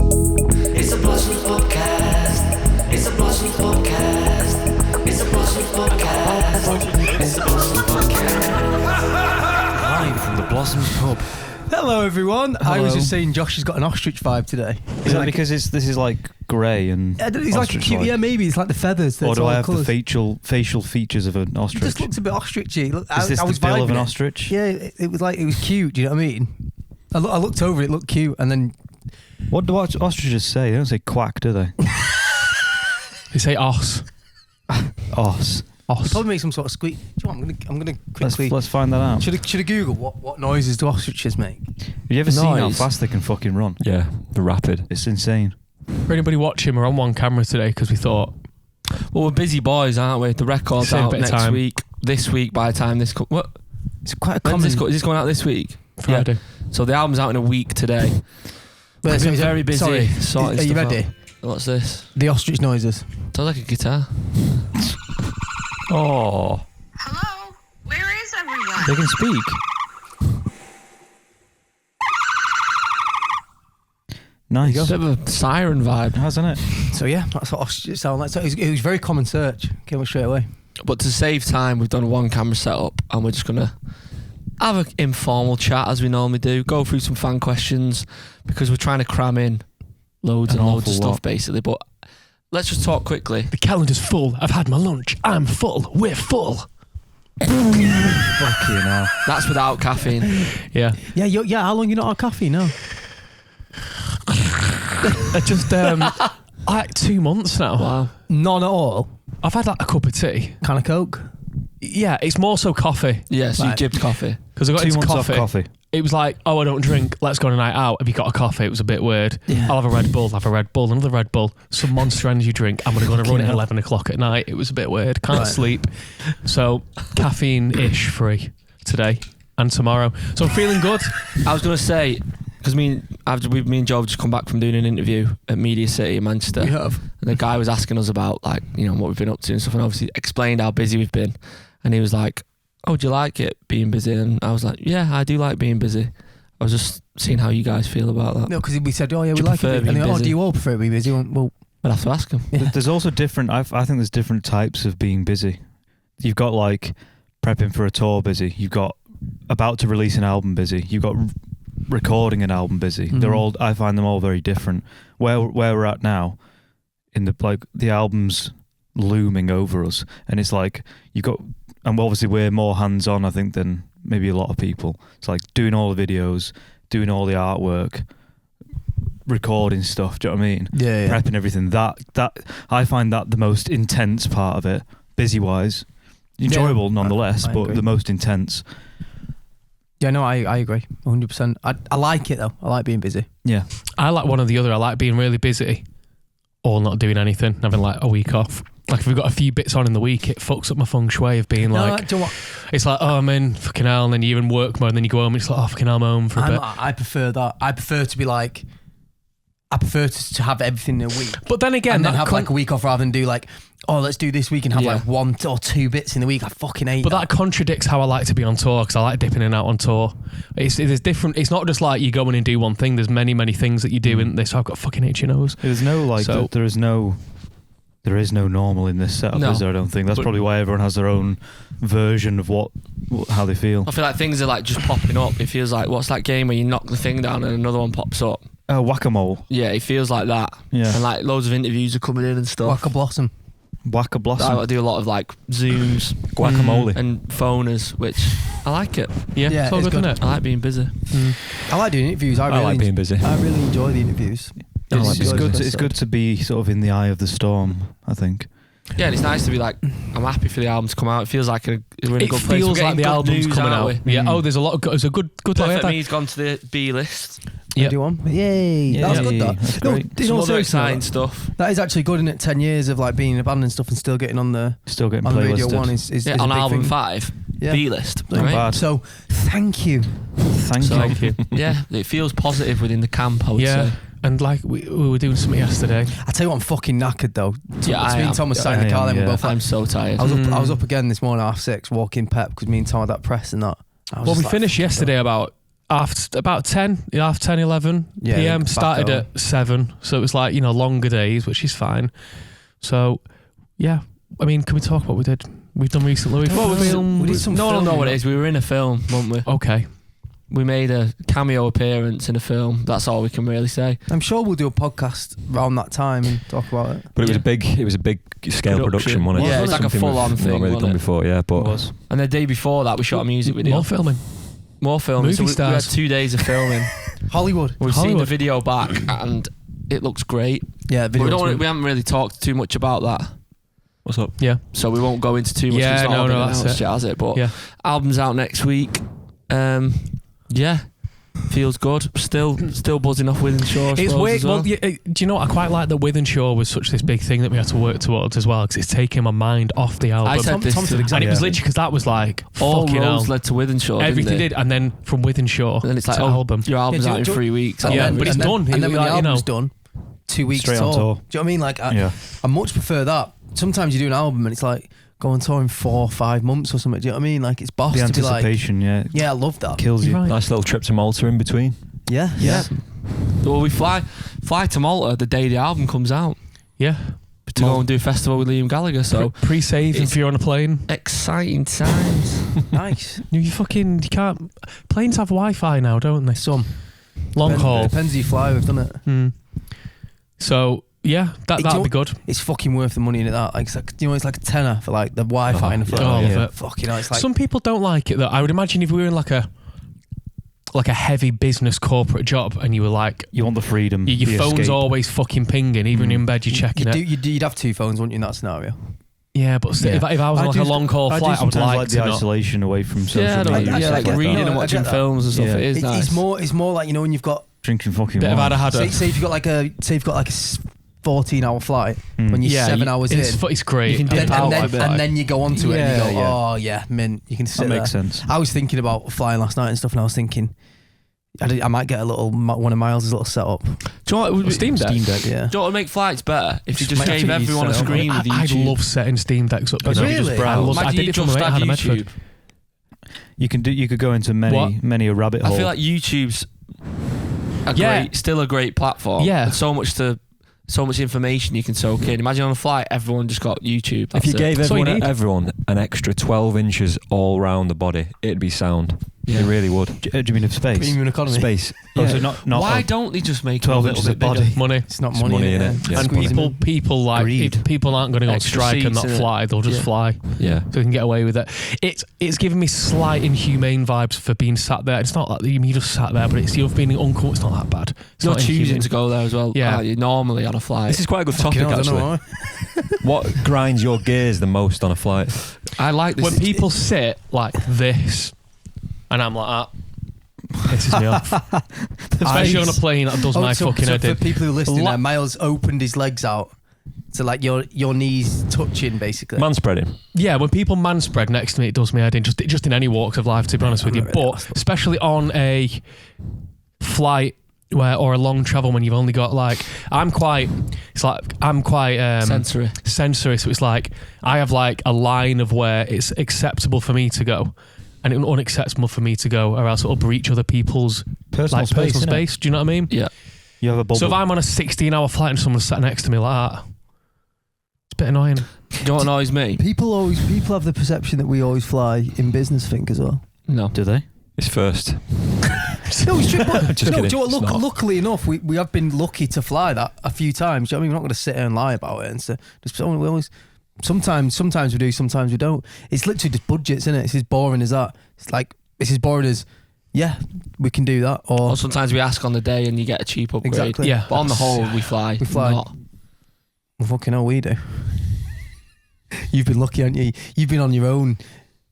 It's a Blossoms Podcast. It's a Blossoms Podcast. It's a Blossoms Podcast. It's a Blossoms Podcast. Live from the Blossoms pub. Hello everyone. Hello. I was just saying Josh has got an ostrich vibe today. Is that because this is like grey and He's like a cute, yeah, maybe it's like the feathers. Or do I have colours. the facial features of an ostrich? It just looks a bit ostrichy. Look, Is this I was the bill of an vibing it. ostrich? Yeah, it was like, it was cute. Do you know what I mean? I looked over it looked cute, and then What do ostriches say? They don't say quack, do they? They say os. Os. it probably makes some sort of squeak. Do you know what, I'm gonna quickly. Let's find that out. Should I Google what noises do ostriches make? Have you ever seen how Noise. fast they can fucking run? Yeah, the rapid. It's insane. For anybody watching, we're on one camera today because we thought, Well, we're busy boys, aren't we? The record's Save a out bit of next time. week. This week, by the time this... What? It's quite a When's common. this, is this going out this week? Friday. Yeah. So the album's out in a week today. Wait, I've so been is it- very busy Sorry, sorting are you stuff ready? out. What's this? The ostrich noises. Sounds like a guitar. Oh, Hello? Where is everyone? they can speak. Nice. Bit of a siren vibe. Hasn't it? So yeah, that's what ostriches sound like. So it was very common search. Came up straight away. But to save time, we've done a one camera setup and we're just going to have an informal chat as we normally do. Go through some fan questions because we're trying to cram in loads An and loads of awful stuff lot. basically. But let's just talk quickly. The calendar's full. I've had my lunch. I'm full. We're full. Fucking hell. That's without caffeine. Yeah. Yeah. How long you not had coffee? No. Just like 2 months now. Wow. None at all. I've had like a cup of tea. Can of Coke. Yeah, it's more so coffee Yeah, so Right. you jibbed coffee. because I got 2 into months coffee. off coffee. It was like, oh, I don't drink. Let's go on a night out. Have you got a coffee? It was a bit weird. Yeah. I'll have a Red Bull. Have a Red Bull. Another Red Bull. Some Monster Energy drink. I'm going to go on a run at 11 o'clock at night. It was a bit weird. Can't Right. sleep. So caffeine-ish free today and tomorrow. So I'm feeling good. I was going to say, because me and Joe have just come back from doing an interview at Media City in Manchester. We have. And the guy was asking us about, like, you know, what we've been up to and stuff, and obviously explained how busy we've been. And he was like, oh, do you like it, being busy? And I was like, yeah, I do like being busy. I was just seeing how you guys feel about that. No, because we said, oh yeah, Do we you like prefer it. And being they, oh, busy? do you all prefer to be busy? Well, I'd have to ask him. yeah. There's also different. I think there's different types of being busy. You've got like prepping for a tour busy. You've got about to release an album busy. You've got recording an album busy. Mhm. They're all. I find them all very different. Where we're at now, in the album's looming over us, and it's like you've got. And obviously we're more hands on, I think, than maybe a lot of people. It's like doing all the videos, doing all the artwork, recording stuff. Do you know what I mean? yeah. Prepping everything. That I find that the most intense part of it, busy wise. Enjoyable nonetheless, I but agree. the most intense. Yeah, no, I agree, 100%. I like it though. I like being busy. Yeah. I like one or the other. I like being really busy or not doing anything, having like a week off. Like if we've got a few bits on in the week, it fucks up my feng shui of being like, do you know what? it's like, oh, I'm in fucking hell, and then you're in work mode, and then you go home and it's like, oh, fucking hell, I'm home for a bit. I prefer that. I prefer to be like, I prefer to have everything in a week. But then again, And then that have like a week off rather than do like, oh, let's do this week and have Yeah. like 1 or 2 bits in the week. I fucking hate but that contradicts how I like to be on tour, because I like dipping in and out on tour. It's different. It's not just like you go in and do one thing. There's many things that you do in this. So I've got fucking itchy nose. There's no like. So- there is no normal in this setup, No. is there? I don't think. That's But- probably why everyone has their own version of how they feel. I feel like things are like just popping up. It feels like, what's that game where you knock the thing down and another one pops up? Whack-a-mole. Yeah, it feels like that. Yeah. And like loads of interviews are coming in and stuff. Whack a blossom. Whack-a-blossom. I do a lot of like Zooms Guacamole. and phoners, which I like it. Yeah, Yeah, it's all it's good, good. isn't it? I like being busy. I like doing interviews. I really like being busy. I really enjoy the interviews. It's, I like it's being good. busy. It's good to be sort of in the eye of the storm, I think. Yeah, and it's nice to be like, I'm happy for the album to come out. It feels like we're in a It good place. feels We're like getting the good album's news, coming aren't out. we? Yeah. Oh, there's a lot of. It's a good. Perfect Me's gone to the B list. Yeah. Do one. Yay. That's good. That's great. you Some know, other seriously, exciting though, stuff. that is actually good, isn't it? 10 years of like being in a band and stuff and still getting on the Still getting on Radio playlisted. 1 is Yeah, is on a big album thing. 5, Yeah. B list. Not Right? bad. So thank you. Thank you. Yeah, it feels positive within the camp, I would Yeah. say. And like we were doing something yesterday. I tell you what, I'm fucking knackered though. Yeah, I me and am. Tom was sat in I the car am, then we yeah. both like, I'm so tired. I was up again this morning at 6:30 walking Pep because me and Tom had that press and that. I was Well, just we like, finished fuck yesterday about after about 10, 11 Yeah, p.m. back Started home. at 7, so it was like, longer days, which is fine. So, yeah. I mean, can we talk what we did? We've done recently. We did some No one will know filming. what it is. We were in a film, weren't we? Okay. We made a cameo appearance in a film. That's all we can really say. I'm sure we'll do a podcast around that time and talk about it. But it was a big scale production, wasn't it? Yeah, it's like a Something full-on we've thing, not really wasn't done it? before, yeah. But It was. And the day before that, we shot a music video. More filming. More filming. Movie So we had stars. 2 days of filming. Hollywood. We've seen the Hollywood. video back, and it looks great. Yeah, But video. we haven't really talked too much about that, what's up? Yeah. so we won't go into too much. Yeah, It's not all been that's announced it. yet, has it? But Yeah. album's out next week. Yeah, feels good. Still buzzing off Withenshaw. I It's suppose, weird. as well. Well, do you know what? I quite like that Withenshaw was such this big thing that we had to work towards as well, because it's taking my mind off the album. I said this Tom to said the exactly. and it was Yeah. literally because that was like all fucking hell. roads led to Withenshaw. Everything didn't did, and then from Withenshaw they? And then it's like, to oh, album. your album's Yeah, out in do- 3 weeks. Yeah, but it's done. And then when the Like, album's done, 2 weeks Straight tour. on tour. Do you know what I mean? Like, Yeah. I much prefer that. Sometimes you do an album and it's like go on tour in 4 or 5 months or something. Do you know what I mean? Like, it's boss The to be like, anticipation, yeah, I love that. kills you. Right. Nice little trip to Malta in between. Yeah, Yeah. Well, we fly to Malta the day the album comes out Yeah. to go and do a festival with Liam Gallagher. So Pre-save it's- if you're on a plane. exciting times. Nice. You can't. Planes have Wi-Fi now, don't they? Some. Long Depends- haul. Depends who you fly with, doesn't it? Hmm. So yeah, that'll you- be good. It's fucking worth the money in it. That like, it's like it's like a tenner for like the Wi-Fi and the flight. Oh, I love yeah. it. Fucking hell, it's like Some people don't like it though. I would imagine if we were in like a heavy business corporate job and you were like, You want the freedom. your the phone's escape. always fucking pinging, even in bed you're checking it. you'd have 2 phones, wouldn't you, in that scenario? Yeah, but still, Yeah. if I was on like a long haul I do flight, I would sometimes like the to not. isolation away from social Yeah, media. I yeah, like get reading that. and No, I watching get that. films and stuff. Yeah. It is nice. It's more like, when you've got Drinking fucking Bit of wine. Adahada. say if you've got like a 14-hour flight when you're Yeah, 7 hours in. It's great. You can dip And, out then, a bit. and then you go onto it and you go, Yeah, oh yeah, mint. You can sit That there. makes sense. I was thinking about flying last night and stuff, and I was thinking, I might get a little one of Miles' little setup. Do you know what would be- Steam Deck. Yeah. Do you know what would make flights better? If you just Might have gave to use everyone a set up. screen with I YouTube. love setting Steam Decks up. Oh, you know. really? Just I, browse. love, I Imagine did you it from just my mate had had a Medford. YouTube. You could go into many a rabbit hole. I feel like YouTube's Yeah. still a great platform. Yeah. There's so much information you can soak in. Imagine on a flight, everyone just got YouTube. If That's you it. gave That's all you need. everyone an extra 12 inches all round the body, it'd be sound. Yeah. It really would. Do you mean of space? Premium economy. Space. Oh, so not Why don't they just make 12 it a little inches bit of bigger? body. Money. It's not It's money, money, in innit? Yeah. And Squeeze them in. people like Greed. if people aren't going to go on Extra strike and seats, not innit? fly, they'll just Yeah. fly. Yeah. So they can get away with it. It's giving me slight inhumane vibes for being sat there. It's not like you just sat there, but it's you've been uncomfortable. It's not that bad. It's You're not choosing inhumane. to go there as well. Yeah. You're normally on a flight. This is quite a good Fucking topic, hell, I don't actually. know why. What grinds your gears the most on a flight? I like this. When people sit like this, and I'm like that. Pisses me off. Especially on a plane, that does my fucking head for in. people who are listening, La- Miles opened his legs out, so like your knees touching basically. Manspreading. Yeah, when people manspread next to me, it does me head in. Just in any walks of life, to be honest with you. I'm not really But especially on a flight or a long travel when you've only got like I'm quite sensory. sensory, so it's like I have like a line of where it's acceptable for me to go and it's unacceptable for me to go, or else it'll breach other people's personal space. personal innit? space. Do you know what I mean? Yeah. You have a bubble. So if I'm on a 16-hour flight and someone's sat next to me like that, it's a bit annoying. Do you know what annoys me? People have the perception that we always fly in business think as well. No. Do they? It's first. No, it's true. But, Just no, kidding. do you know what, It's not. luckily enough, we have been lucky to fly that a few times. Do you know what I mean? We're not going to sit here and lie about it. And so we always, sometimes we do, sometimes we don't. It's literally just budgets, isn't it? It's as boring as that. It's like it's as boring as yeah, we can do that. Or sometimes we ask on the day and you get a cheap upgrade. Exactly. Yeah. But on the whole, we fly. We fly. Not. Well, fucking hell, we do. You've been lucky, haven't you? You've been on your own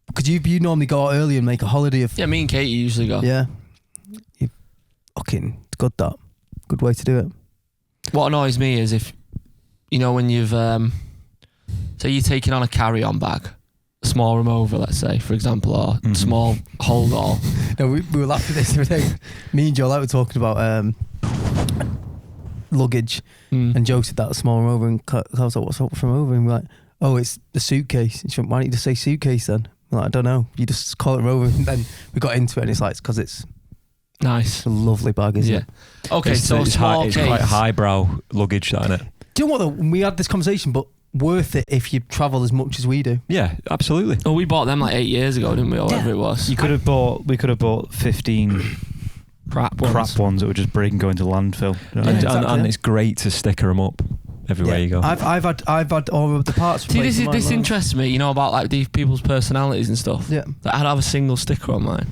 because you normally go out early and make a holiday of. Yeah, me and Katie usually go. Yeah. You fucking it's good that. Good way to do it. What annoys me is if, you know, when you've, say you're taking on a carry-on bag, a small remover, let's say, for example, or small hold-all. No, we were laughing at this the other day. Me and Joe were talking about luggage, and Joe said that a small remover, and I was like, "What's up from over?" And we're like, "Oh, it's the suitcase." And she went, "Why don't you just say suitcase then?" I'm like, "I don't know. You just call it remover." And then we got into it, and it's like, because it's Nice. It's a lovely bag, isn't it? Okay, It's so small it's case. quite highbrow luggage, that, isn't it? Do you know what though? We had this conversation, but worth it if you travel as much as we do. Yeah, absolutely. Oh, we bought them like 8 years ago, didn't we? Or whatever it was. We could have bought 15 Crap ones that would just break and go into landfill. You know what I And, mean? exactly. and it's great to sticker them up everywhere you go. I've had all of the parts. See, this replaced on mine. interests me, you know, about like these people's personalities and stuff. Yeah. Like, I'd have a single sticker on mine.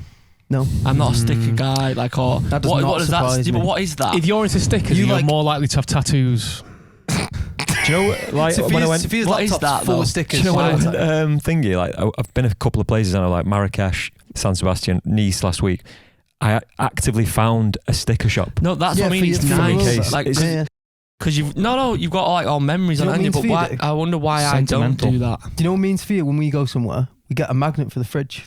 No. I'm not a sticker guy, like, or That does what, not what does that? surprise Yeah, me. but what is that? If you're into stickers, You you're like- more likely to have tattoos. Do you know, like, when I went... Sophia's what is laptop's that, full though? of stickers. Do you know when I Right. went thingy? Like, I've been a couple of places and I like Marrakesh, San Sebastian, Nice last week. I actively found a sticker shop. No, that's Yeah, what I mean. for It's your- for your nice, case. like, It's- Yeah. because you've you've got like all memories Do you on know it, what but means why, for you? I wonder why I don't Sentimental. do that. Do you know what it means for you when we go somewhere? We get a magnet for the fridge.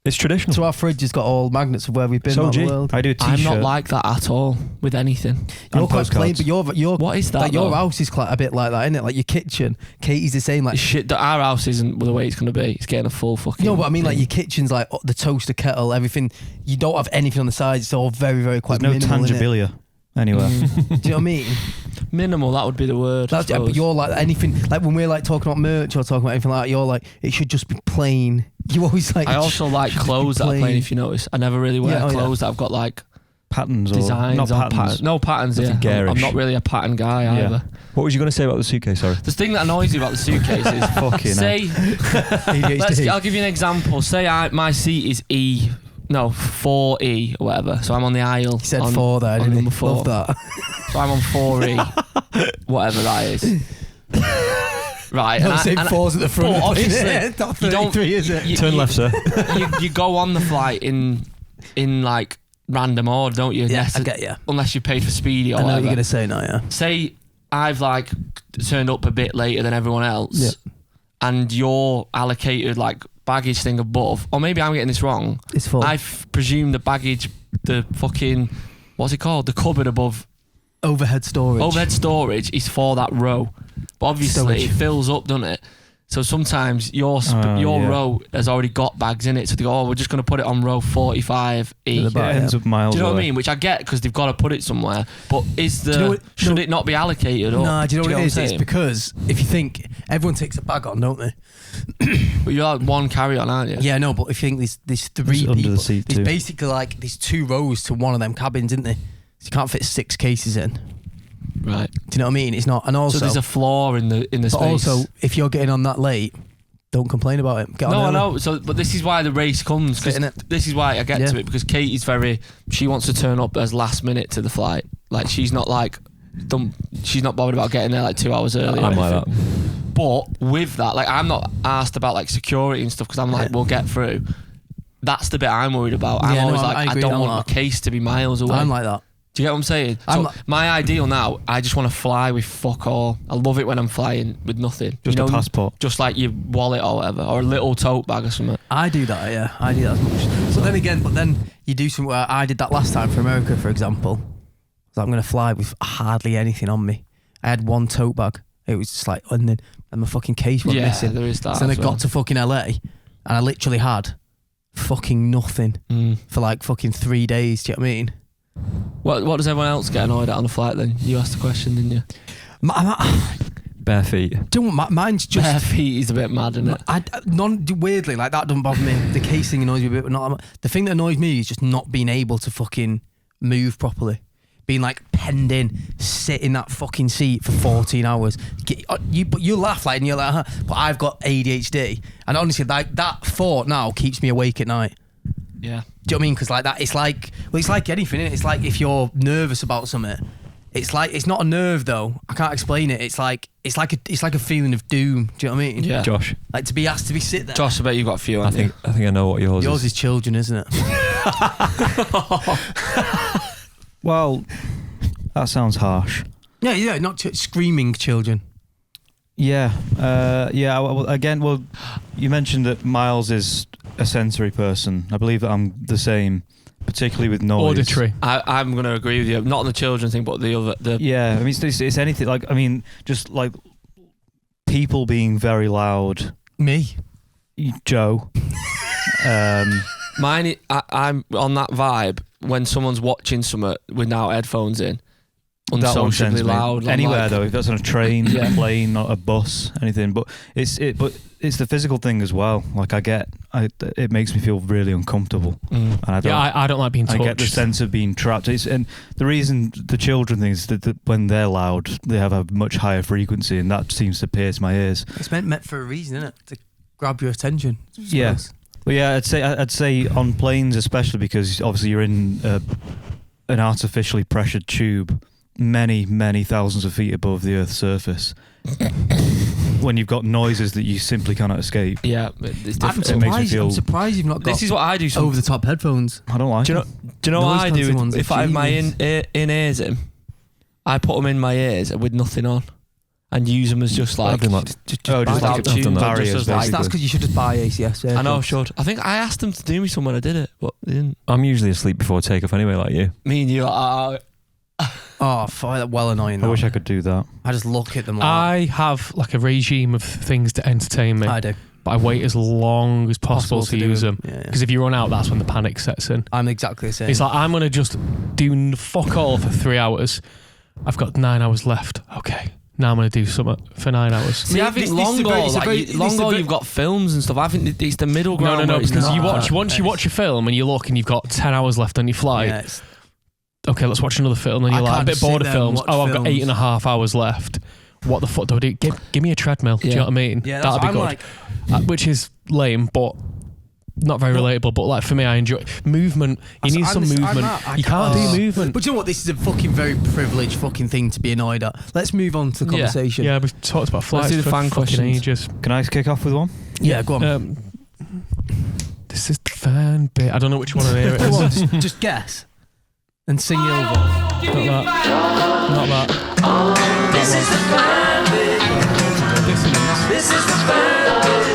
It's traditional. So our fridge has got all magnets of where we've been So around the G. world. I do a t-shirt. I'm not like that at all with anything. You're and quite plain, postcards. but you're What is that? like your though? house is quite a bit like that, isn't it? Like your kitchen. Katie's the same. Like Shit, our house isn't the way it's going to be. It's getting a full fucking. no, but I mean like thing. your kitchen's like the toaster kettle, everything. You don't have anything on the sides. It's all very, very quite There's no minimal. innit? tangibilia anywhere. Do you know what I mean? minimal. That would be the word. I That's, yeah, but suppose. you're like anything. Like when we're like talking about merch or talking about anything like that, you're like it should just be plain. You always like. I also like should just be clothes that are plain. plain. If you notice, I never really wear Yeah, oh, yeah. clothes that I've got like Patterns or designs not on patterns. patterns. No patterns. Nothing Yeah, I'm garish. not really a pattern guy Yeah. either. What was you going to say about the suitcase? Sorry. The thing that annoys me about the suitcase is Fucking say ADHD. I'll give you an example. Say my seat is 4E or whatever. So I'm on the aisle. He said on, 4 there. on Didn't he? number 4. Love that. So I'm on 4E, whatever that is. Right. No, and say 4's at the front. but obviously, not you don't- 33, is it? Turn left, sir. you go on the flight in like random order, don't you? Yeah, Unless, I get you. unless you paid for speedy or I know what whatever. you're gonna say now. Yeah. Say I've like turned up a bit later than everyone else, Yeah. and you're allocated like baggage thing above, or maybe I'm getting this wrong. It's full. I've presumed the baggage, the fucking what's it called, the cupboard above Overhead storage. overhead storage is for that row, but obviously Stowage. it fills up, doesn't it? So sometimes your Oh, yeah. row has already got bags in it, so they go, oh, we're just going to put it on row 45E. To the Yeah, back. it ends up miles Do you know what I away. mean? Which I get because they've got to put it somewhere. But is the Do you know what- should no. it not be allocated? Or, Nah, do you know what it is? I'm It's saying? because if you think everyone takes a bag on, don't they? But you're like one carry on, aren't you? Yeah, no, but if you think there's 3 It's people, under the seat there's too. basically like these 2 rows to one of them cabins, isn't there? So you can't fit 6 cases in. Right. Do you know what I mean? It's not, and also, So there's a floor in the but space. also if you're getting on that late, don't complain about it. Get on No, I early. know. So, but this is why the race comes. 'cause Fit in it. this is why I get Yeah. to it, because Katie's she wants to turn up as last minute to the flight. Like she's not like, she's not bothered about getting there like 2 hours early. or I'm like anything. that. But with that, like I'm not asked about like security and stuff because I'm like, Yeah. we'll get through. That's the bit I'm worried about. I'm Yeah, no, always I like, I agree don't on want that. the case to be miles away. I'm like that. Do you get what I'm saying? I'm So like- my ideal now, I just want to fly with fuck all. I love it when I'm flying with nothing. Just You a know, passport. just like your wallet or whatever, or a little tote bag or something. I do that, yeah. I do that as much. But then you do something where I did that last time for America, for example. So I'm going to fly with hardly anything on me. I had 1 tote bag. It was just like, and then my fucking case went Yeah, missing. there is that. So then I as well. got to fucking LA and I literally had fucking nothing Mm. for like fucking 3 days. Do you know what I mean? What does everyone else get annoyed at on the flight then? You asked the question, didn't you? Bare feet. Do you know what, mine's just. Bare feet is a bit mad, isn't it? Weirdly, like that doesn't bother me. The casing annoys me a bit, but not. The thing that annoys me is just not being able to fucking move properly, being like penned in, sit in that fucking seat for 14 hours. But you laugh like, and you're like, huh? But I've got ADHD, and honestly, like that thought now keeps me awake at night. Yeah. Do you know what I mean? Because like that, it's like anything. Innit? It's like if you're nervous about something. It's like it's not a nerve though. I can't explain it. It's like a feeling of doom. Do you know what I mean? Yeah. Josh, Like to be asked to be sit there. Josh, I bet you've got a few, I think I know what yours Yours is. is children, isn't it? Well, that sounds harsh. Yeah, not screaming children. Yeah, well, you mentioned that Miles is a sensory person. I believe that I'm the same, particularly with noise. Auditory. I'm going to agree with you. Not on the children thing, but the other. Yeah, I mean, it's anything like, I mean, just like people being very loud. Me. Joe. Mine, I'm on that vibe. when someone's watching something without headphones in, That one unsociably sends me. loud. I'm Anywhere like, though, if that's on a train, a plane, not a bus, anything. But it's the physical thing as well. Like it makes me feel really uncomfortable. And I don't like being touched. I get the sense of being trapped. And the reason the children thing is that when they're loud, they have a much higher frequency, and that seems to pierce my ears. It's meant for a reason, isn't it? To grab your attention. Yeah. Well, yeah, I'd say on planes especially, because obviously you're in an artificially pressured tube many thousands of feet above the Earth's surface. When you've got noises that you simply cannot escape. Yeah, it's different. I'm surprised you've not got This is what I do. over the top headphones. I don't like Do you know what I do? If I have my in-ears in, I put them in my ears with nothing on and use them as just like... just out tunes, barriers, just as like- That's because you should just buy ACS. I know I should. I think I asked them to do me some when I did it, but they didn't. I'm usually asleep before takeoff anyway, like you. Me and you are... Oh, fuck, that's well annoying. I wish I could do that. I just look at them like I have like a regime of things to entertain me. I do. But I wait as long as possible to do use them. them. Yeah. Because if you run out, that's when the panic sets in. I'm exactly the same. It's like, I'm going to just do fuck all for 3 hours. I've got 9 hours left. Okay. Now I'm going to do something for 9 hours. See, I think long haul, you've got films and stuff. I think it's the middle ground. No, where it's because not. once you watch a film and you look and you've got 10 hours left on your flight, Yeah, okay, let's watch another film. And you're like, a bit bored of films. Oh, I've got 8.5 hours left. What the fuck do I do? Give me a treadmill. Do you know what I mean? Yeah, that'd be good. Which is lame, but not very relatable. But like for me, I enjoy movement. You need some movement. You can't do movement. But you know what? This is a fucking very privileged fucking thing to be annoyed at. Let's move on to the conversation. Yeah, we've talked about flights do the for fan fucking questions. ages. Can I kick off with one? Yeah, go on. This is the fan bit. I don't know which one of here it Go on, is. just guess and sing it over. Not that. This is the fan bit. This is the fan bit.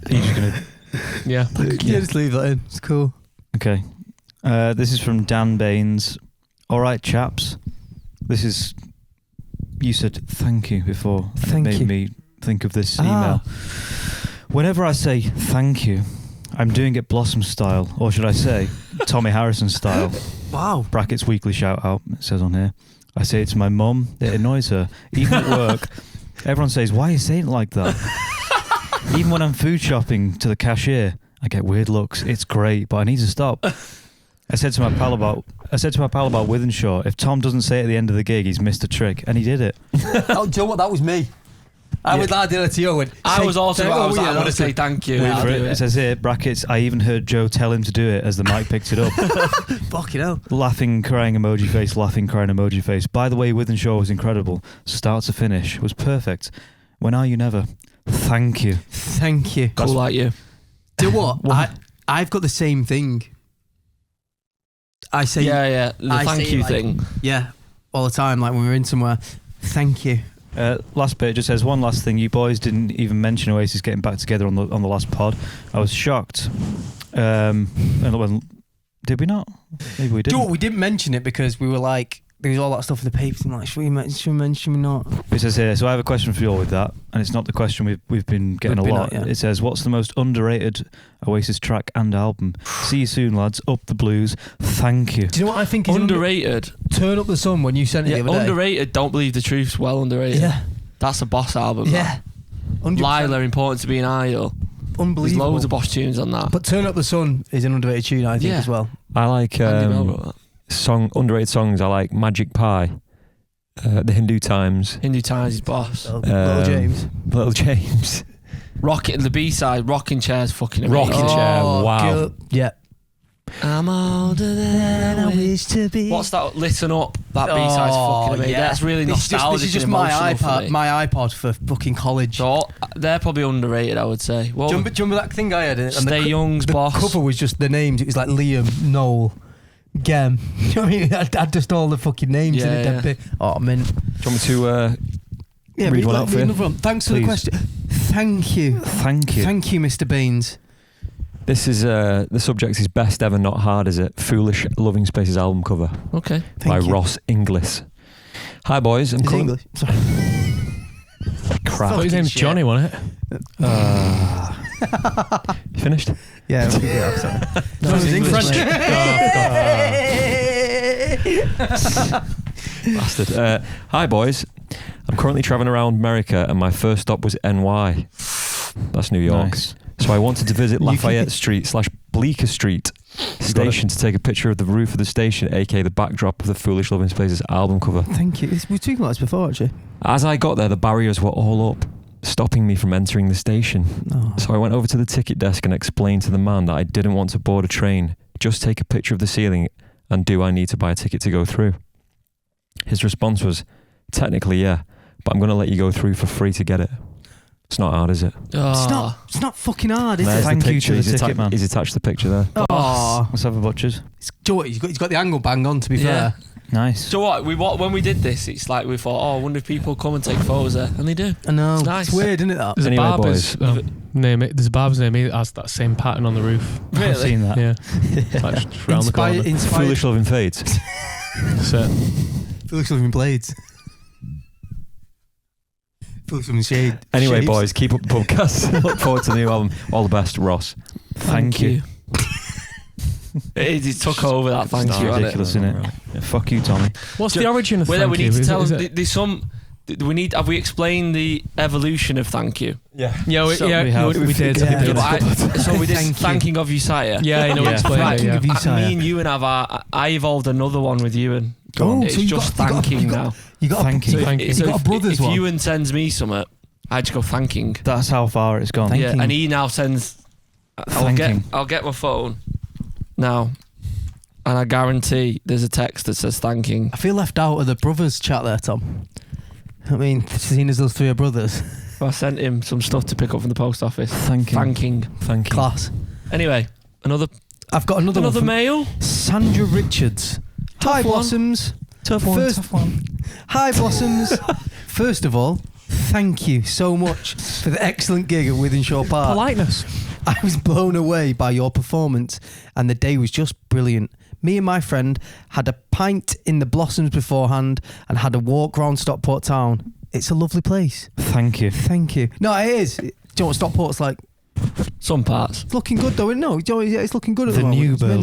You're just gonna. Yeah. Yeah, just leave that in. It's cool. Okay. This is from Dan Baines. All right, chaps. This is. You said thank you before. And Thank it made you. me think of this email. Whenever I say thank you, I'm doing it Blossom style, or should I say Tommy Harrison style. Wow. Brackets weekly shout out, it says on here. I say it to my mum, it annoys her. Even at work, everyone says, why are you saying it like that? Even when I'm food shopping to the cashier, I get weird looks. It's great, but I need to stop. I said to my pal about Withenshaw, if Tom doesn't say it at the end of the gig, he's missed a trick, and he did it. Oh, do you know what? That was me. I did it to you. I was also. I was going to say thank you. Wait for it. It says here, brackets, I even heard Joe tell him to do it as the mic picked it up. Fucking hell. Laughing, crying emoji face, laughing, crying emoji face. By the way, Withenshaw was incredible. Start to finish was perfect. When are you never? Thank you. Thank you. Cool like you. Do you know what? I've got the same thing. I say The thank you thing. Yeah, all the time. Like when we're in somewhere, thank you. Last bit just says one last thing. You boys didn't even mention Oasis getting back together on the last pod. I was shocked. Did we not? Maybe we didn't. Do you know what? We didn't mention it because we were like, there was all that stuff in the papers. And like, should we mention or not? It says here. So I have a question for you all with that, and it's not the question we've been getting a lot. It says, what's the most underrated Oasis track and album? See you soon, lads. Up the blues. Thank you. Do you know what I think is Underrated? Turn Up the Sun when you sent it the other day. Underrated. Don't Believe the Truth's well underrated. Yeah. That's a boss album. Yeah. 100%. Lila, Important to Be an Idol. There's Unbelievable. loads of boss tunes on that. But Turn Up the Sun is an underrated tune, I think, as well. I like Andy Bell wrote that. underrated songs. I like Magic Pie, The Hindu Times, Hindu Times is boss. Little James. Little James, Rocket, the B-side, Rocking Chair's fucking amazing. Rocking Chair. Wow. Yeah. I'm older than I wish to be. What's that? Listen Up. That B-side's fucking amazing. Yeah. That's really nostalgic. This is just and my emotional for me. iPod for fucking college. So they're probably underrated, I would say. Well, Do you remember that thing I had? Stay Young's the boss. cover was just the names. It was like Liam, Noel, Gem. You know what I mean? I had just all the fucking names in it. Yeah. Bit. Oh, man. Do you want me to read one out for you? Thanks for the Please. question. Thank you. Thank you. Thank you, Mr. Baines. This is the subject is Best Ever Not Hard, is it? Foolish Loving Spaces album cover Okay. by Thank you. Ross Inglis. Hi boys, I'm Is it calling. English? Sorry. Crap. His name's shit. Johnny, wasn't it? You finished? Yeah, I'm sorry. No, it's English. Bastard. Hi, boys. I'm currently traveling around America, and my first stop was NY. That's New York. Nice. So I wanted to visit Lafayette Street / Bleecker Street station to take a picture of the roof of the station, aka the backdrop of the Foolish Loving Spaces album cover. Thank you. We've talked about this before, actually. As I got there, the barriers were all up, stopping me from entering the station. Oh. So I went over to the ticket desk and explained to the man that I didn't want to board a train, just take a picture of the ceiling, and do I need to buy a ticket to go through? His response was, technically, yeah, but I'm going to let you go through for free to get it. It's not hard, is it? It's not fucking hard, is There's it? the Thank you picture. to the He's ticket man. He's attached the picture there. Oh. Let's have a butcher's. He's got the angle bang on, to be Yeah. fair. Nice. So when we did this, it's like we thought, I wonder if people come and take photos there, and they do. I know. It's nice. It's weird, isn't it, that? There's Anyway, a barber's boys. there's a barber's name that has that same pattern on the roof. I've seen that. Yeah. It's like just round the corner. Foolish Loving Fades. That's it. Foolish Loving Blades. Foolish Loving Shade. Anyway, Shapes. boys, keep up the podcast. Look forward to the new album. All the best, Ross. Thank you. It took over that. Thank It's you. hasn't it? ridiculous, isn't it? Yeah, fuck you, Tommy. What's the origin of Well, thank we need you? to Is tell. it- There's some. Have we explained the evolution of thank you? Yeah. Yeah, we have. did. Yeah. So we did Thank you. thanking of Uzziah. Yeah, I know. Yeah. Explain it. Thanking Yeah. of Uzziah. Me and Ewan I evolved another one with Ewan. Oh, It's so you just got- you got- thanking you got- now. You got Thank a, you. so Thank you. you got a brother's if one. Ewan sends me something, I just go thanking. That's how far it's gone. Thank Yeah, you. and he now sends. Thanking. I'll get my phone now, and I guarantee there's a text that says thanking. I feel left out of the brothers chat there, Tom. I mean, seeing as those three are brothers. I sent him some stuff to pick up from the post office. Thanking. Thanking. Class. Anyway, I've got another one from mail. Sandra Richards. Hi, one. Blossoms. Tough one. First one. Hi, Blossoms. First of all, thank you so much for the excellent gig at Withenshaw Park. Politeness. I was blown away by your performance, and the day was just brilliant. Me and my friend had a pint in the Blossoms beforehand and had a walk round Stockport town. It's a lovely place. Thank you. Thank you. No, it is. Do you know what Stockport's like? Some parts. It's looking good though, isn't it? No, do you know, it's looking good at the The moment. new It's mint.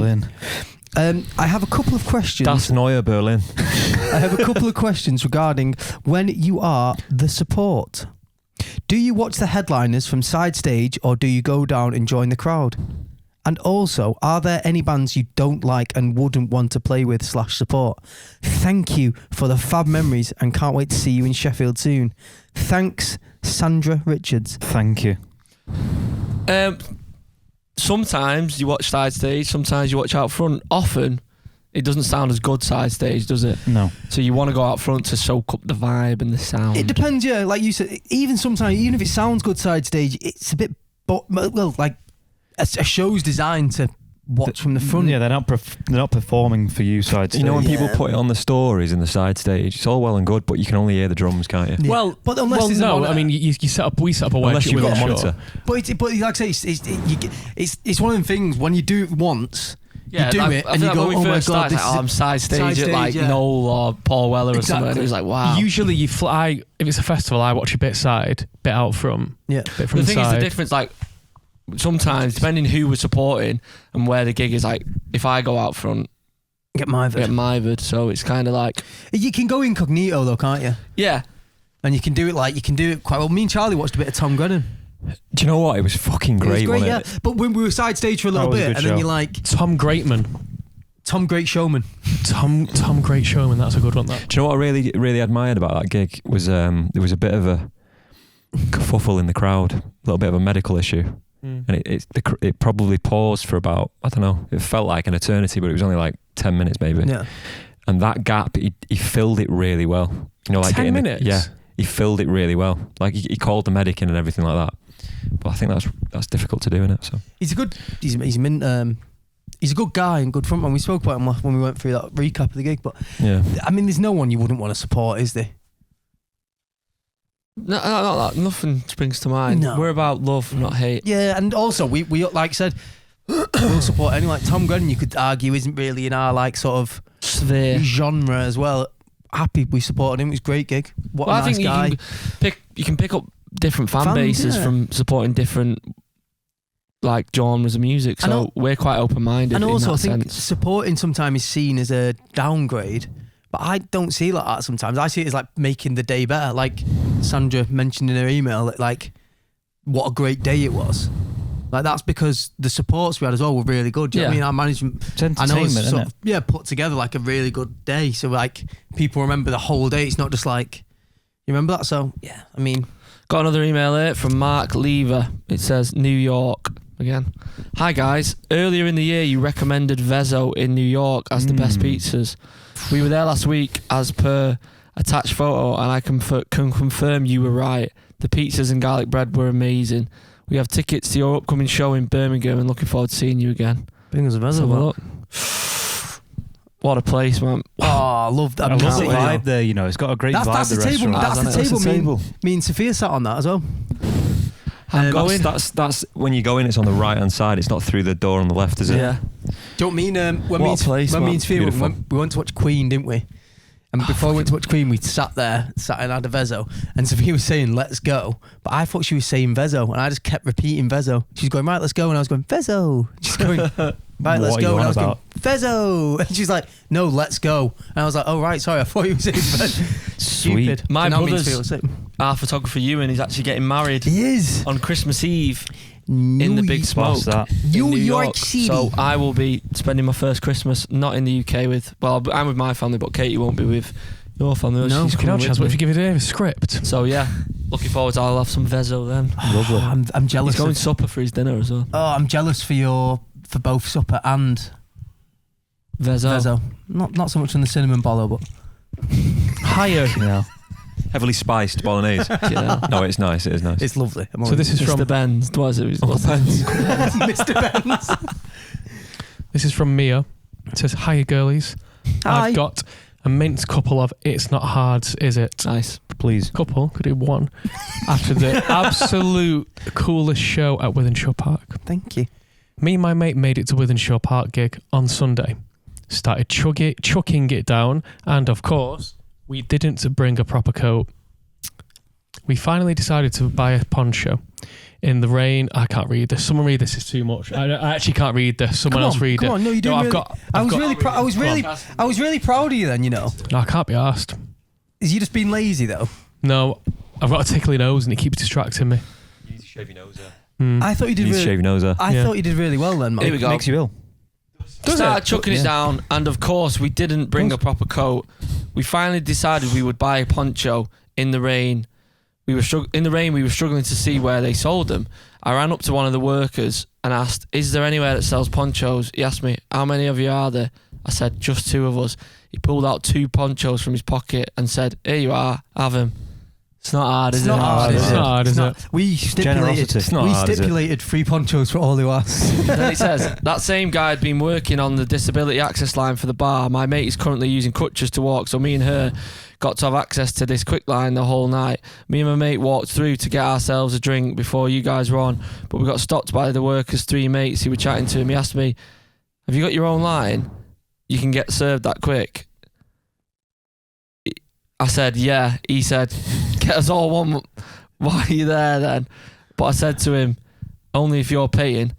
Berlin. I have a couple of questions. Das Neue Berlin. I have a couple of questions regarding when you are the support. Do you watch the headliners from side stage, or do you go down and join the crowd? And also, are there any bands you don't like and wouldn't want to play with / support? Thank you for the fab memories and can't wait to see you in Sheffield soon. Thanks, Sandra Richards. Thank you. Sometimes you watch side stage, sometimes you watch out front. Often, it doesn't sound as good side stage, does it? No. So you want to go out front to soak up the vibe and the sound. It depends, yeah. Like you said, even sometimes, even if it sounds good side stage, it's a bit, well, like a show's designed to watch from the front. Yeah, they're not performing for you side stage. You know when people Yeah. put it on the stories in the side stage, it's all well and good, but you can only hear the drums, can't you? Yeah. Well, but unless there's a no. monitor. I mean, we set up a Unless wedge you've got a with monitor. But like I say, it's one of them things when you do it once, you do it and you go, oh my god, this I'm side stage at like yeah. Noel or Paul Weller or something. And it was like, wow. Usually, you fly. If it's a festival, I watch a bit side, bit out front, Yeah. bit from The thing is, side. the difference, like, sometimes, depending who we're supporting and where the gig is, like, if I go out front, Get my I get mithered. So it's kind of like, You can go incognito though, can't you? yeah. And you can do it quite well. Me and Charlie watched a bit of Tom Grennan. Do you know what? It was fucking It was great, great, wasn't yeah. it? But when we were side stage for a little That was a bit, good and then show. you're like, Tom Greatman. Tom Great Showman. Tom Great Showman. That's a good one. That. Do you know what I really admired about that gig was there was a bit of a kerfuffle in the crowd, a little bit of a medical issue, and it probably paused for about, I don't know, it felt like an eternity, but it was only like 10 minutes maybe. Yeah. And that gap, he filled it really well. You know, like 10 minutes. Yeah, he filled it really well. Like he called the medic in and everything like that. But I think that's difficult to do, isn't it? So He's a good guy and good frontman. We spoke about him when we went through that recap of the gig. But yeah, I mean, there's no one you wouldn't want to support, is there? No, nothing springs to mind. No. We're about love, not hate. Yeah, and also we like I said, we'll support anyone. Like Tom Grennan, you could argue isn't really in our like sort of Sphere. genre as well. Happy we supported him. It was a great gig. What Well, a I nice think guy. you can pick up different fan Fans, bases yeah. from supporting different like genres of music. So we're quite open-minded. And also, in I that think sense. supporting sometimes is seen as a downgrade, but I don't see it like that sometimes. I see it as like making the day better. Like Sandra mentioned in her email, like what a great day it was. Like that's because the supports we had as well were really good. Do you know what I mean? Our management, It's entertainment, isn't it? Put together like a really good day. So like people remember the whole day. It's not just like, you remember that? So yeah, I mean. Got another email here from Mark Lever. It says New York again. Hi guys, earlier in the year you recommended Vezzo in New York as the best pizzas. We were there last week as per attached photo, and I can confirm you were right. The pizzas and garlic bread were amazing. We have tickets to your upcoming show in Birmingham and looking forward to seeing you again. Bring us a Let's have a Vezzo. look. What a place, man. Oh, I love that. I love the Can't wait. vibe there, you know. It's got a great vibe, That's the the table. restaurant. That's the table. Me and Sophia sat on that as well. I'm going. That's when you go in. It's on the right hand side. It's not through the door on the left, is it? Yeah. Don't mean when What me a place, and man. Sophia Beautiful. we went to watch Queen, didn't we? And before we went to watch Queen, we sat and had a Vezzo, and Sophia was saying "Let's go," but I thought she was saying Vezzo, and I just kept repeating Vezzo. She's going, "Right, let's go," and I was going Vezzo. She's going, "Right, let's What are go," you and I on was about? going Vezzo, and she's like, "No, let's go," and I was like, "Oh right, sorry, I thought you were saying Vezzo." Stupid. My And that means brother's- feel sick. Our photographer Ewan is actually getting married He is on Christmas Eve in the Big Smoke. What's that? in New New York City. So I will be spending my first Christmas not in the UK with. Well, I'm with my family, but Katie won't be with your family. No. She's Fucking hell, coming Chaz, with what if me. you give it a script? So yeah, looking forward to. I'll have some Vezzo then. Lovely. I'm jealous. He's going of- supper for his dinner as well. Oh, I'm jealous for both supper and Vezzo. Vezzo. Not so much on the cinnamon bollo, but Higher. Yeah. Heavily spiced bolognese. Yeah. No, it's nice. It is nice. it's lovely. So this is Mr. from Benz. What is it? What's Mr. Benz. this is from Mia. It says, "Hiya girlies. Hi. I've got a mint couple of It's Not Hard, Is It? Nice. Please. Couple, could do one. After the absolute coolest show at Wythenshawe Park. Thank you. Me and my mate made it to Wythenshawe Park gig on Sunday. Started chucking it down, and of course, we didn't bring a proper coat. We finally decided to buy a poncho. In the rain, I can't read this. Someone read this. It's too much. I actually can't read this. Someone else read come it. on, no, you do. I've really, got. I I've was got- really proud. I was really proud of you. Then No, I can't be asked. Is you just being lazy though? No, I've got a tickly nose and it keeps distracting me. You need to shave your nose. I thought you You did need to shave really. your nose. I Yeah. thought you did really well then, Here we Mike. go. Makes you ill. Started chucking it down, and of course we didn't bring a proper coat. We finally decided we would buy a poncho in the rain. We were struggling to see where they sold them. I ran up to one of the workers and asked, "Is there anywhere that sells ponchos?" He asked me, "How many of you are there?" I said, "Just 2 of us." He pulled out 2 ponchos from his pocket and said, "Here you are, have them." It's not hard, is It's it? not hard, It's is it? not hard, It's is not. it? We Generosity. stipulated. It's not We hard, is it? stipulated 3 ponchos for all who asked. Then it says, that same guy had been working on the disability access line for the bar. My mate is currently using crutches to walk, so me and her got to have access to this quick line the whole night. Me and my mate walked through to get ourselves a drink before you guys were on, but we got stopped by the workers' 3 mates who were chatting to him. He asked me, "Have you got your own line? You can get served that quick." I said, "Yeah." He said, "Get us all one. Why are you there then?" But I said to him, "Only if you're paying."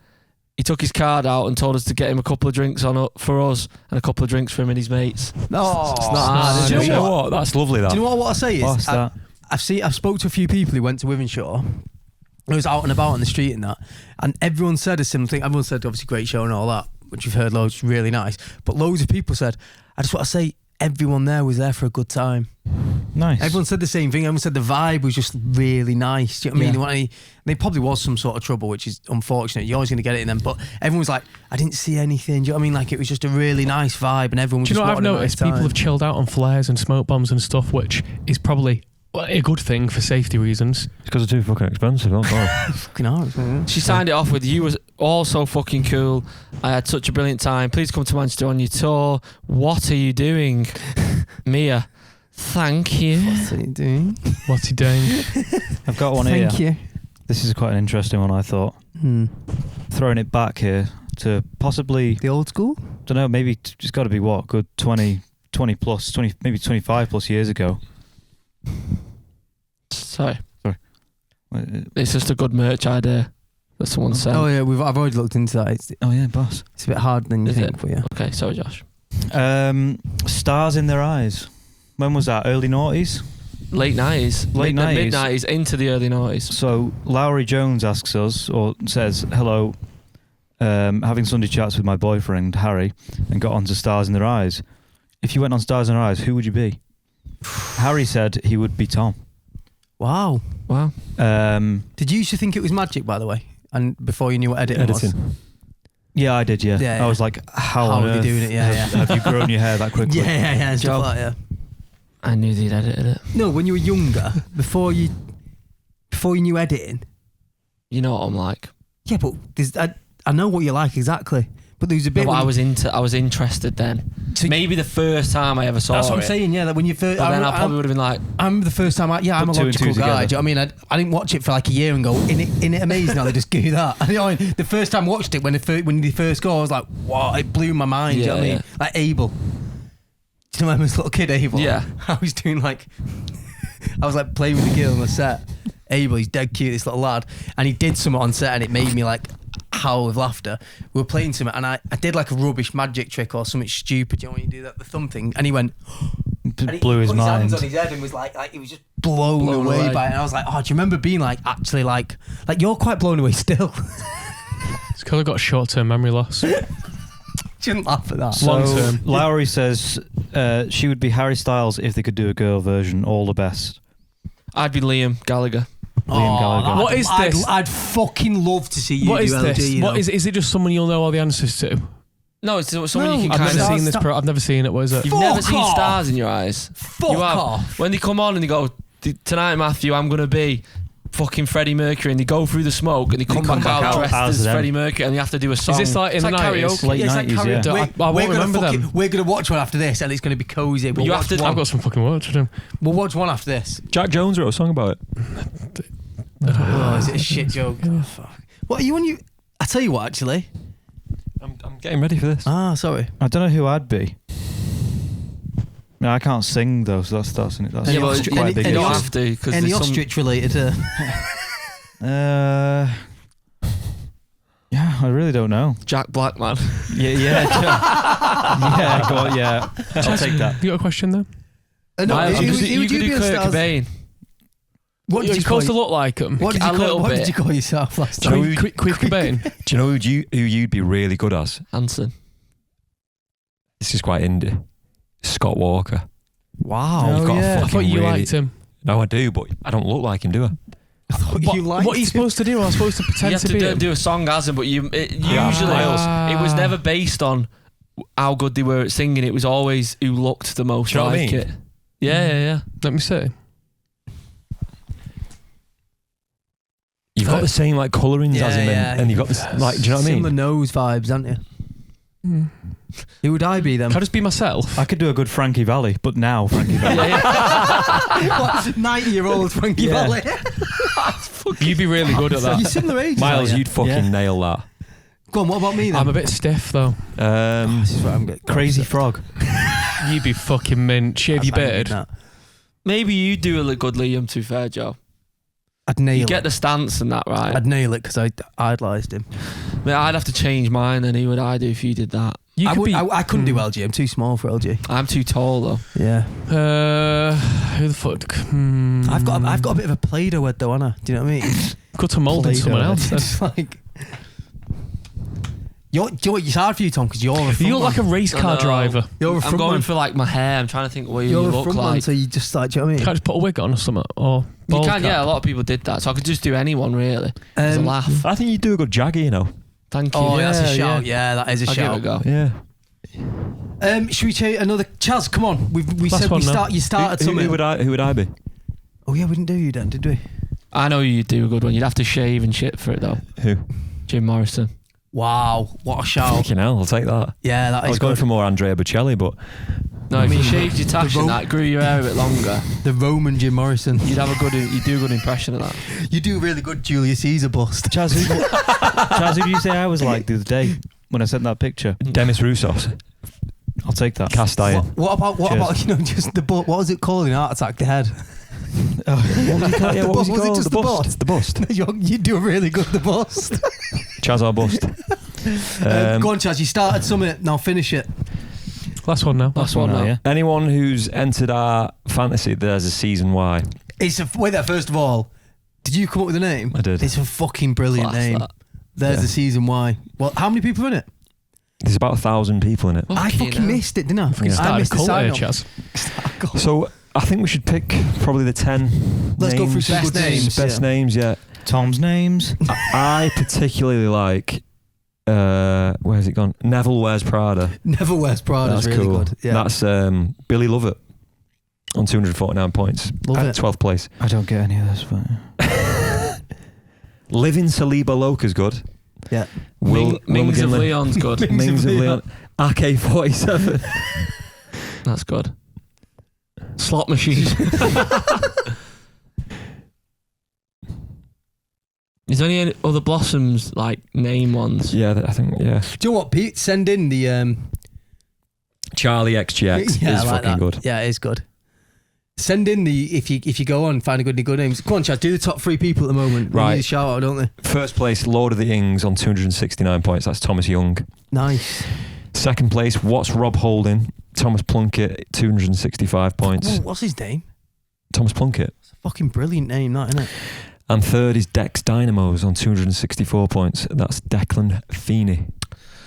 He took his card out and told us to get him a couple of drinks for us and a couple of drinks for him and his mates. No, It's not hard, is Do it? you know what? That's lovely. That. Do you know what I say is? What's that? I've spoke to a few people who went to Wythenshawe. Who was out and about on the street and that, and everyone said a similar thing. Everyone said obviously great show and all that, which you've heard loads, really nice. But loads of people said, I just want to say everyone there was there for a good time. Nice. Everyone said the same thing. Everyone said the vibe was just really nice. Do you know what I mean? Yeah. There weren't there probably was some sort of trouble, which is unfortunate. You're always going to get it in them. But everyone was like, I didn't see anything. Do you know what I mean? Like it was just a really nice vibe, and everyone was Do you know just what I've wanted a noticed? nice People time. have chilled out on flares and smoke bombs and stuff, which is probably a good thing for safety reasons. It's because they're too fucking expensive. Don't they? Fucking hard. She signed it off with, "You was all so fucking cool. I had such a brilliant time. Please come to Manchester on your tour. What are you doing?" Mia, thank you. What are you doing? What's he doing? I've got one here. Thank you. This is quite an interesting one, I thought. Throwing it back here to possibly, The old school? don't know, maybe it's got to be what, good 20 plus, 20, maybe 25 plus years ago. Sorry. Uh, It's just a good merch idea. that someone said. Oh yeah, I've already looked into that. It's boss. a bit harder than you Is think, it? but yeah. Okay, sorry, Josh. Stars in their eyes. When was that? Early noughties? Late 90s. Late 90s. Mid-90s into the early 90s. So Lowry Jones asks us, or says, hello, having Sunday chats with my boyfriend, Harry, and got onto Stars in Their Eyes. If you went on Stars in Their Eyes, who would you be? Harry said he would be Tom. Wow. Did you used to think it was magic, by the way? And before you knew what editing was? Yeah, I did, yeah. Yeah, I was like, how How on are they earth doing it? Yeah, have you grown your hair that quickly? Yeah. Joe. Stuff like that, yeah. I knew they'd edited it. No, when you were younger, before you knew editing. You know what I'm like. Yeah, but I know what you like exactly. But there was a bit. No, I was interested then. So Maybe the first time I ever saw it. that's what I'm saying. Yeah, that when you first. But then I probably would have been like, I remember the first time. I'm a Put two and logical two guy. together. Do you know what I mean? I didn't watch it for like a year and go, in it amazing how they just do that. You know what I mean? The first time I watched it when they first go, I was like, wow, it blew my mind. Do you know what I mean? Like Abel. Do you know when I was a little kid, Abel? Yeah. I was doing like, I was like playing with the girl on the set. Abel, he's dead cute, this little lad, and he did something on set, and it made me like howl with laughter. We were playing something, and I did like a rubbish magic trick or something stupid. You know when you do that, the thumb thing, and he went. And he Blew his put mind. his hands on his head and was like he was just blown away by it. And I was like, oh, do you remember being like actually like you're quite blown away still? It's because I've got short-term memory loss. Shouldn't laugh at that. So Long term. Lowry says she would be Harry Styles if they could do a girl version. All the best. I'd be Liam Gallagher. Liam Gallagher. What is this? I'd fucking love to see you What do is LG, this? you know? What is it? Just someone you'll know all the answers to? No, it's someone No, you can I've kind never of... seen this. I've never seen it. What is it? You've Fuck never seen off. stars in your eyes. Fuck You have. off. When they come on and they go, tonight, Matthew, I'm going to be fucking Freddie Mercury, and they go through the smoke and they come back out dressed as as them. Freddie Mercury, and they have to do a song. Is this like in the 90s? karaoke. Late Yeah, it's like 90s, yeah. karaoke. I won't remember them. We're gonna watch one after this, and it's gonna be cozy. But you have to- I've got some fucking work to do. We'll watch one after this. Jack Jones wrote a song about it. Oh, is it a shit joke? Oh, fuck. What are you when you? I tell you what, actually. I'm getting ready for this. Ah, sorry. I don't know who I'd be. No, I can't sing though, so that's Any quite a ostrich- big You any don't issue. have to, because Any there's some... ostrich related? Yeah, I really don't know. Jack Blackman. Yeah, go on, yeah. I'll take that. You got a question there? No, You who could would do be on Kurt Stars? Cobain. What did You're you call supposed to look like him. What did A you call? little What bit. did you call yourself last Do you know time? who- Quick Cobain. Do you know who you'd be really good as? Hanson. This is quite indie. Scott Walker. Wow. You've got a I fucking thought you really- liked him. No, I do, but I don't look like him, do I? I thought you liked What are you it. supposed to do? I'm supposed to You pretend have to be to him. do a song as him, but usually Ah. it was never based on how good they were at singing. It was always who looked the most Do you know what I like mean? it. Yeah. Let me see. You've got the same like colourings as him, and you've got this like. Do you know what I Similar mean? nose vibes, haven't you? Who would I be then? Can I just be myself? I could do a good Frankie Valli, but now Frankie Valli. What, 90-year-old Frankie Yeah. Valli? You'd be really good at You're that. similar age. Miles, you'd fucking Yeah. nail that. Go on, what about me then? I'm a bit stiff though. This is what I'm getting. Crazy Frog. You'd be fucking mint. Shave your beard. Maybe you do a good Liam, to be fair, Joe. I'd nail You it. get the stance and that right. I'd nail it because I idolised him. Mate, I'd have to change mine, then who would I do if you did that? You could be. I couldn't do LG. I'm too small for LG. I'm too tall though. Yeah. Who the fuck? I've got a bit of a Play-Doh head though, haven't I? Do you know what I mean? Go to mould in someone else. Then. It's like. It's hard for you, Tom, because you're a front You look like a race car I know. driver. You're a I'm front going man. for like my hair. I'm trying to think what you You're a look front man, like. so you just like, do you know what I mean? Can't just put a wig on or something, or You bald can, cap. yeah. A lot of people did that, so I could just do anyone really. As a laugh. I think you'd do a good Jagger, you know. Thank you. Oh, that's a Yeah, shout. Yeah, that is a I'll give it a shout. go. Yeah. Should we take another? Chaz, come on. We Last said one now. you started Who something. would I be? Oh yeah, we didn't do you then, did we? I know you'd do a good one. You'd have to shave and shit for it though. Who? Jim Morrison. Wow, what a shout! Fucking hell, I'll take that. Yeah, that I is was going good. for more Andrea Bocelli, but No, I if mean, you shaved your tash the and ro- that, grew your hair a bit longer, The Roman Jim Morrison. you'd do a good impression of that. You do a really good Julius Caesar bust. Chaz, who did you say I was like the other day when I sent that picture? Demis Roussos, I'll take that. cast iron. What Cheers. about just the butt? What was it called in Heart Attack? The head. Oh. What was he called? Yeah, what was he Was it called? just The the bust. bust? The bust. You do really good, the bust. Chazar bust. Go on, Chaz, you started something, now finish it. Last one now. Last one now. yeah. Anyone who's entered our fantasy, there's a season why. Wait there, first of all, did you come up with a name? I did. It's a fucking brilliant Class name. that. There's Yeah. the season why. Well, how many people are in it? There's about 1,000 people in it. I fucking hell. missed it, didn't I? Yeah. I Started a missed the cult sign here, up. Chaz. So I think we should pick probably the 10 Let's go through names. some Best good names, Best yeah. names, yeah. Tom's names. I particularly like, where's it gone? Neville Wears Prada. Never Wears Prada's That's really cool. good. Yeah. That's Billy Lovett on 249 points. Love At it. 12th place. I don't get any of this, but Living Saliba Loca's good. Yeah. Will Mings of McGinley. Leon's good. Mings of Leon. AK-47. That's good. Slot machine. Is there any other Blossoms like name ones? Yeah, I think, yeah. Do you know what, Pete? Send in the Charlie XGX yeah, is I like fucking that. good. Yeah, it is good. Send in the if you go on, find any good names. Come on, Chad, do the top 3 people at the moment. They Right. need a shout out, don't they? First place, Lord of the Ings on 269 points. That's Thomas Young. Nice. Second place, What's Rob Holding? Thomas Plunkett, 265 points. Whoa, what's his name? Thomas Plunkett. It's a fucking brilliant name, that, isn't it? And third is Dex Dynamos on 264 points. That's Declan Feeney.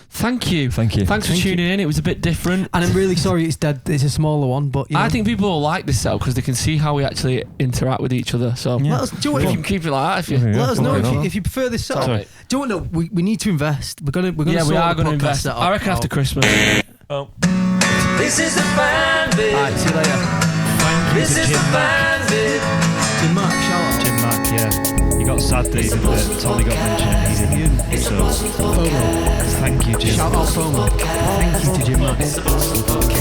Thank you. Thank you. Thanks for tuning in. It was a bit different. And I'm really sorry it's dead. It's a smaller one, but you know. I think people will like this setup because they can see how we actually interact with each other. So Let us, do you know we what, can keep it like that if you. let us know Fucking hell. if you prefer this setup. Sorry. Do you know what? No, we need to invest. We're gonna Yeah, we sort are the going to podcast invest. setup I reckon out. after Christmas. This is the fan bit. Alright, see you later. thank you This to is the Jim fan Mack. bit. Jim Mark, shout out. Jim Mack, yeah. You got sad that he didn't, Tony got mentioned and he didn't. It's a So Blossoms FOMO. podcast. thank you, Jim. Shout out FOMO. Thank you to Jim Mark. It's a Blossoms podcast.